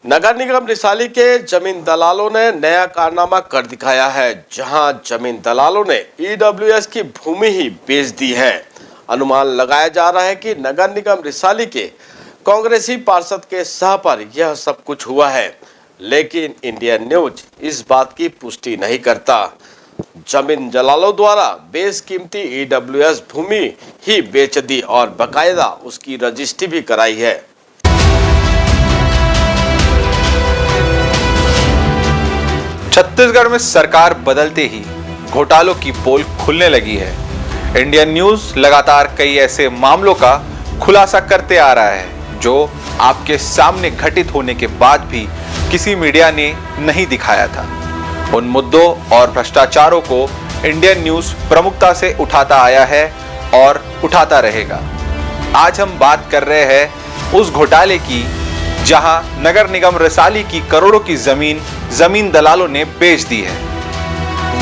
नगर निगम रिसाली के जमीन दलालों ने नया कारनामा कर दिखाया है, जहां जमीन दलालों ने ईडब्ल्यूएस की भूमि ही बेच दी है। अनुमान लगाया जा रहा है कि नगर निगम रिसाली के कांग्रेसी पार्षद के सह पर यह सब कुछ हुआ है, लेकिन इंडियन न्यूज इस बात की पुष्टि नहीं करता। जमीन दलालों द्वारा बेशकीमती ईडब्ल्यूएस भूमि ही बेच दी और बकायदा उसकी रजिस्ट्री भी कराई है। छत्तीसगढ़ में सरकार बदलते ही घोटालों की पोल खुलने लगी है। इंडियन न्यूज लगातार कई ऐसे मामलों का खुलासा करते आ रहा है जो आपके सामने घटित होने के बाद भी किसी मीडिया ने नहीं दिखाया था। उन मुद्दों और भ्रष्टाचारों को इंडियन न्यूज प्रमुखता से उठाता आया है और उठाता रहेगा। आज हम बात कर रहे हैं उस घोटाले की जहां नगर निगम रिसाली की करोड़ों की जमीन दलालों ने बेच दी है,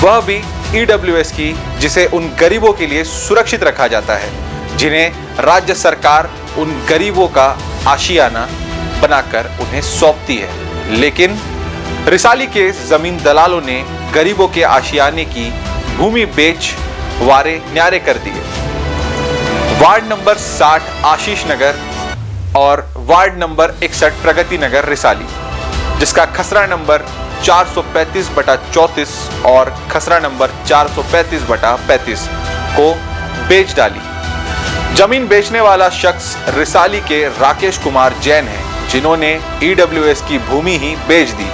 वह भी ईडब्ल्यूएस की, जिसे उन गरीबों के लिए सुरक्षित रखा जाता है जिन्हें राज्य सरकार उन गरीबों का आशियाना बनाकर उन्हें सौंपती है। लेकिन रिसाली के जमीन दलालों ने गरीबों के आशियाने की भूमि बेच वारे न्यारे कर दिए। वार्ड नंबर 60 आशीष नगर और वार्ड नंबर 61 प्रगति नगर रिसाली, जिसका खसरा नंबर 435/34 और खसरा नंबर 435/35 को बेच डाली। जमीन बेचने वाला शख्स रिसाली के राकेश कुमार जैन है, जिन्होंने ईडब्ल्यूएस की भूमि ही बेच दी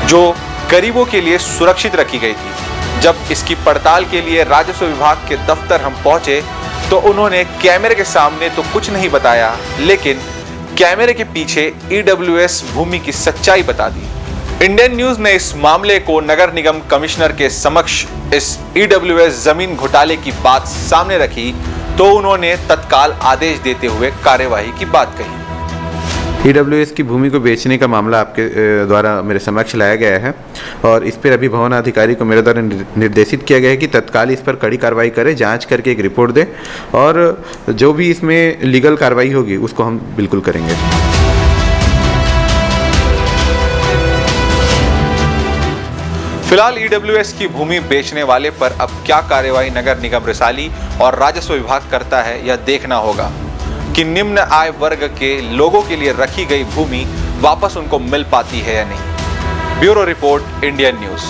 जो गरीबों के लिए सुरक्षित रखी गई थी। जब इसकी पड़ताल के लिए राजस्व विभाग के दफ्तर हम पहुंचे तो उन्होंने कैमरे के सामने तो कुछ नहीं बताया, लेकिन कैमरे के पीछे ईडब्ल्यूएस भूमि की सच्चाई बता दी। इंडियन न्यूज ने इस मामले को नगर निगम कमिश्नर के समक्ष इस ईडब्ल्यूएस जमीन घोटाले की बात सामने रखी तो उन्होंने तत्काल आदेश देते हुए कार्यवाही की बात कही। ईडब्ल्यूएस की भूमि को बेचने का मामला आपके द्वारा मेरे समक्ष लाया गया है और इस पर अभी भवनाधिकारी को मेरे द्वारा निर्देशित किया गया है कि तत्काल इस पर कड़ी कार्रवाई करें, जांच करके एक रिपोर्ट दें और जो भी इसमें लीगल कार्रवाई होगी उसको हम बिल्कुल करेंगे। फिलहाल ईडब्ल्यूएस की भूमि बेचने वाले पर अब क्या कार्रवाई नगर निगम रिसाली और राजस्व विभाग करता है, यह देखना होगा कि निम्न आय वर्ग के लोगों के लिए रखी गई भूमि वापस उनको मिल पाती है या नहीं। Bureau report, Indian news.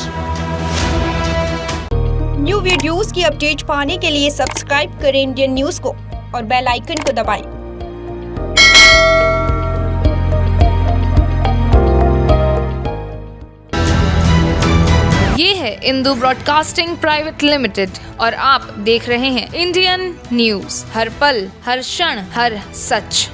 New videos की अपडेट पाने के लिए सब्सक्राइब करें इंडियन न्यूज को और बेल आइकन को दबाएं। ये है इंदू ब्रॉडकास्टिंग प्राइवेट लिमिटेड और आप देख रहे हैं इंडियन न्यूज, हर पल, हर क्षण, हर सच।